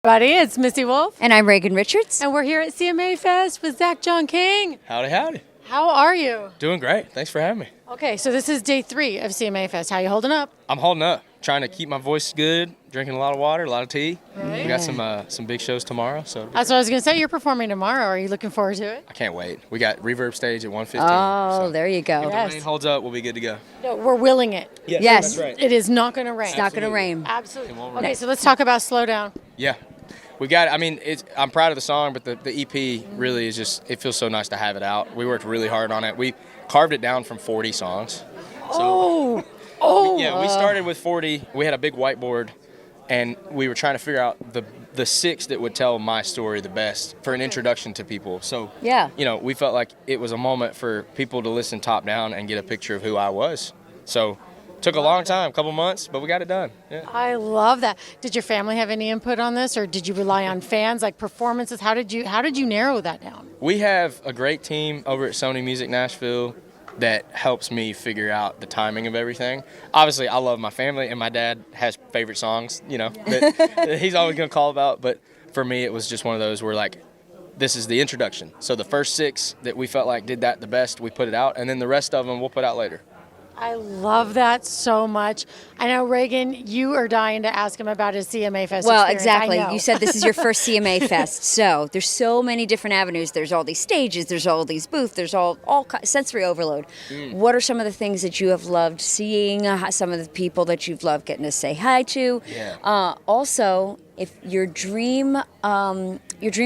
Buddy, it's Missy Wolf. And I'm Reagan Richards. And we're here at CMA Fest with Zach John King. Howdy, howdy. How are you? Doing great. Thanks for having me. Okay, so this is day 3 of CMA Fest. How you holding up? I'm holding up, trying to keep my voice good, drinking a lot of water, a lot of tea. Right. We got some big shows tomorrow, so That's what I was going to say. You're performing tomorrow. Are you looking forward to it? I can't wait. We got Reverb Stage at 1:15. Oh, so there you go. if Yes. the rain holds up, we'll be good to go. No, we're willing it. Yes. That's right. It is not going to rain. It's not going to rain. Absolutely. It won't rain. Okay, so let's talk about Slow Down. Yeah. We got, I'm proud of the song, but the EP really is just, it feels so nice to have it out. We worked really hard on it. We carved it down from 40 songs. So, yeah, we started with 40. We had a big whiteboard, and we were trying to figure out the 6 that would tell my story the best for an introduction to people. So, Yeah. We felt like it was a moment for people to listen top down and get a picture of who I was. So, took a long time, a couple months, but we got it done. Yeah. I love that. Did your family have any input on this, or did you rely on fans, like performances? How did you narrow that down? We have a great team over at Sony Music Nashville that helps me figure out the timing of everything. Obviously, I love my family, and my dad has favorite songs, that he's always going to call about. But for me, it was just one of those where, like, this is the introduction. So the first 6 that we felt like did that the best, we put it out, and then the rest of them we'll put out later. I love that so much. I know, Reagan, you are dying to ask him about his CMA Fest Well, experience. exactly. I know. You said this is your first CMA Fest. So there's so many different avenues. There's all these stages. There's all these booths. There's all sensory overload. What are some of the things that you have loved seeing? Some of the people that you've loved getting to say hi to? Yeah. Also, if your dream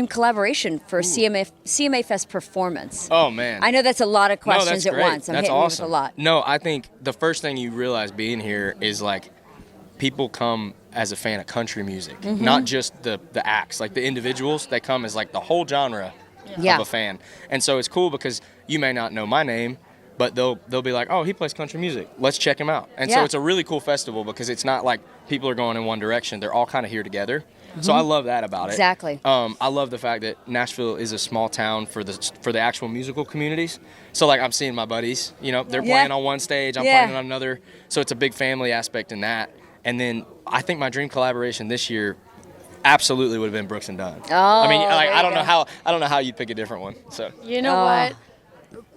collaboration for CMA Fest performance. Oh, man. I know that's a lot of No, questions that's at great. once. I'm That's hitting awesome. you with a lot. No, I think the first thing you realize being here is, like, people come as a fan of country music, not just the acts, like the individuals. They come as, like, the whole genre Yeah. of a fan. And so it's cool because you may not know my name, but they'll be like, oh, he plays country music. Let's check him out. And so Yeah. it's a really cool festival because it's not like people are going in one direction. They're all kind of here together. So I love that about it. Exactly. I love the fact that Nashville is a small town for the actual musical communities. So, like, I'm seeing my buddies, they're playing on one stage, I'm playing on another. So it's a big family aspect in that. And then I think my dream collaboration this year absolutely would have been Brooks and Dunn. Oh, I don't there know how you'd pick a different one. So You know what?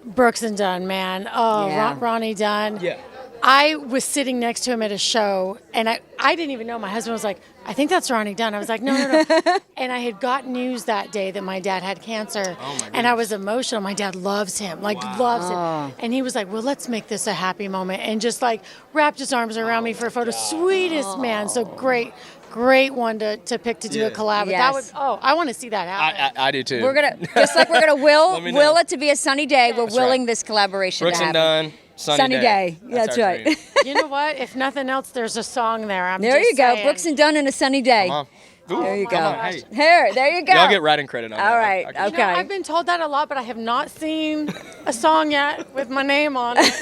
Brooks and Dunn, man. Oh, Yeah. Ronnie Dunn. yeah. I was sitting next to him at a show, and I didn't even know. My husband was like, I think that's Ronnie Dunn. I was like, no. And I had got news that day that my dad had cancer. Oh, my and I goodness. was emotional. My dad loves him, loves him. And he was like, well, let's make this a happy moment. And just, like, wrapped his arms around me for a photo. Sweetest man. So great one to pick to do a collab with. Yes. I want to see that happen. I do too. We're gonna will Let me know. will it to be a sunny day. We're That's willing right. this collaboration Brooks to and happen. Dunn, sunny day. That's our right. dream. You know what? If nothing else, there's a song there. There just you go, saying. Brooks and Dunn and a sunny day. Come on. Ooh, There you come go. on, hey. Here, there you go. Y'all get writing credit on that. All right, I- You know, okay. I've been told that a lot, but I have not seen a song yet with my name on it.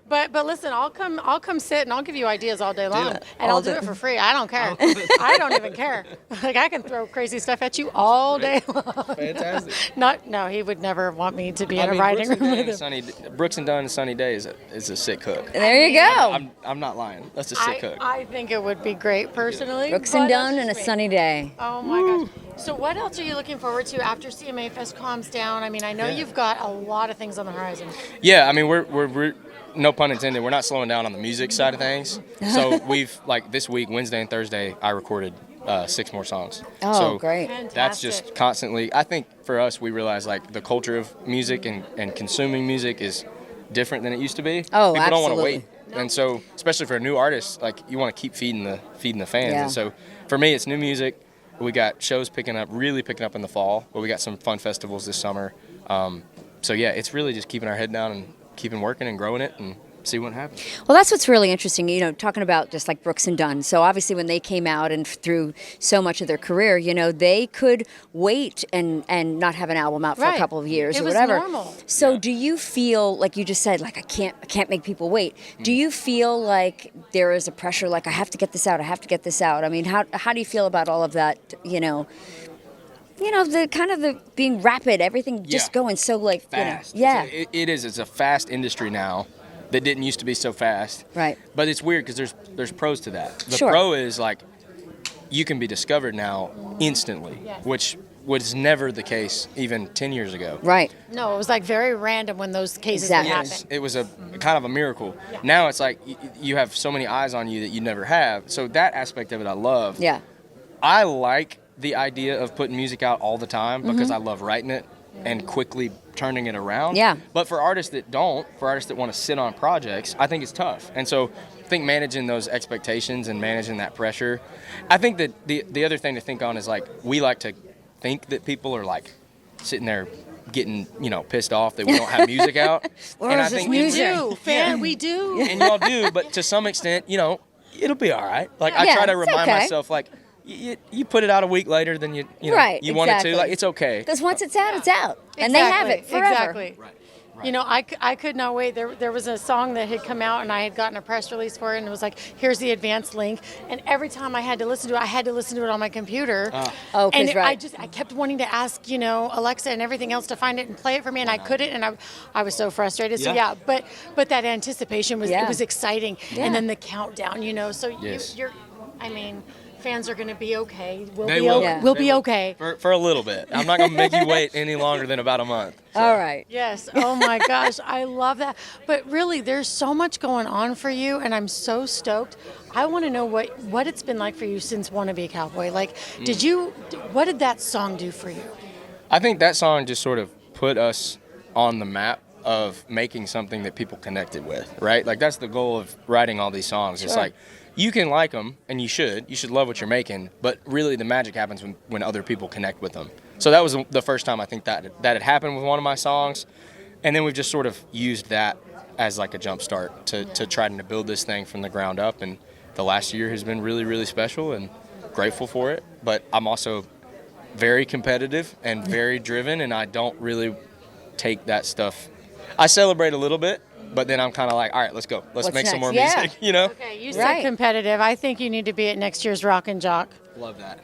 But listen, I'll come sit and I'll give you ideas all day long, and I'll do it for free. I don't care. I don't even care. Like, I can throw crazy stuff at you all day long. Fantastic. No, he would never want me to be in a writing room with him. Brooks and Dunn and Sunny Day is a sick hook. There you go. I'm not lying. That's a sick hook. I think it would be great personally. Brooks but and that's Dunn and a just me. sunny day. Oh my gosh. So what else are you looking forward to after CMA Fest calms down? I mean, I know you've got a lot of things on the horizon. Yeah, I mean, we're no pun intended, we're not slowing down on the music side of things. So we've, like, this week, Wednesday and Thursday, I recorded 6 more songs. Oh, so great. That's just constantly, I think for us, we realize, like, the culture of music and consuming music is different than it used to be. Oh, People don't want to absolutely. wait. And so, especially for a new artist, like, you want to keep feeding the fans. Yeah. And so for me, it's new music. We got shows really picking up in the fall, but we got some fun festivals this summer. So yeah, it's really just keeping our head down and keeping working and growing it and see what happens. Well, that's what's really interesting, talking about just like Brooks and Dunn. So obviously when they came out and through so much of their career, they could wait and not have an album out for a couple of years It or was whatever. normal. So do you feel, like you just said, like I can't make people wait. Do you feel like there is a pressure, like I have to get this out, I mean, how do you feel about all of that, the kind of the being rapid, everything just going so like Fast. Yeah. It's a fast industry now that didn't used to be so fast. Right. But it's weird because there's pros to that. The Sure. pro is, like, you can be discovered now instantly, which was never the case even 10 years ago. Right. No, it was like very random when those cases Exactly. would Yes, happen. it was a kind of a miracle. Now it's like you have so many eyes on you that you never have. So that aspect of it I love. Yeah. I like the idea of putting music out all the time because I love writing it and quickly turning it around. Yeah. But for artists that don't, for artists that want to sit on projects, I think it's tough. And so I think managing those expectations and managing that pressure. I think that the other thing to think on is like we like to think that people are like sitting there getting, pissed off that we don't have music out. Where is this music? We do. And y'all do, but to some extent, it'll be all right. Like I Yeah, try to it's remind okay. myself, like you put it out a week later than you Right, wanted exactly. to. Like it's okay. Because once it's out, it's out. And they have it forever. Exactly. Right. I could not wait. There was a song that had come out, and I had gotten a press release for it, and it was like, here's the advanced link. And every time I had to listen to it, I had to listen to it on my computer. Oh, 'cause and right. I kept wanting to ask, Alexa and everything else to find it and play it for me, and I couldn't, and I was so frustrated. So Yeah. but that anticipation was it was exciting, Yeah. and then the countdown, so Yes. fans are going to be okay. They will. Yeah. We'll They be will. okay. For a little bit. I'm not gonna make you wait any longer than about a month. All right. Yes. Oh my gosh, I love that. But really, there's so much going on for you, and I'm so stoked. I want to know what it's been like for you since "Wanna Be a Cowboy." Like, what did that song do for you? I think that song just sort of put us on the map of making something that people connected with, right? Like that's the goal of writing all these songs. It's Sure. like you can like them, and you should love what you're making, but really the magic happens when other people connect with them. So that was the first time I think that had happened with one of my songs, and then we've just sort of used that as like a jump start to trying to build this thing from the ground up, and the last year has been really, really special and grateful for it, but I'm also very competitive and very driven, and I don't really take that stuff. I celebrate a little bit, but then I'm kind of like, all right, let's go. Let's What's make some next? more Yeah. music, Okay, you said Right. competitive. I think you need to be at next year's Rock and Jock. Love that.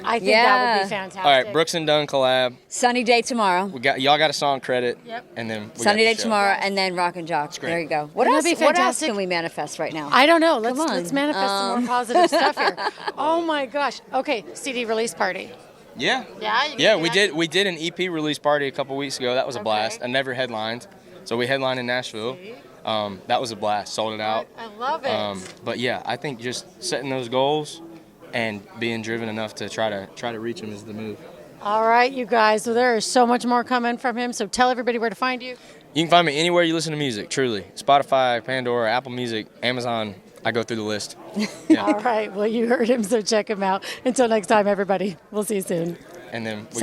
I think that would Yeah. be fantastic. All right, Brooks and Dunn collab. Sunny day tomorrow. Y'all got a song credit. Yep. And then we Sunny got day the show. tomorrow, and then Rock and Jock. great. There you go. What Wouldn't else? that be What else fantastic? can we manifest right now? I don't know. Come on. Let's manifest some more positive stuff here. Oh my gosh. Okay, CD release party. Yeah. Yeah, you can Yeah, do we that. did. We did an EP release party a couple weeks ago. That was a blast. Okay. I never headlined, so we headlined in Nashville. That was a blast. Sold it out. I love it. But yeah, I think just setting those goals and being driven enough to try to reach them is the move. All right, you guys. So there is so much more coming from him. So tell everybody where to find you. You can find me anywhere you listen to music. Truly, Spotify, Pandora, Apple Music, Amazon. I go through the list. Yeah. All right. Well, you heard him, so check him out. Until next time, everybody. We'll see you soon. And then we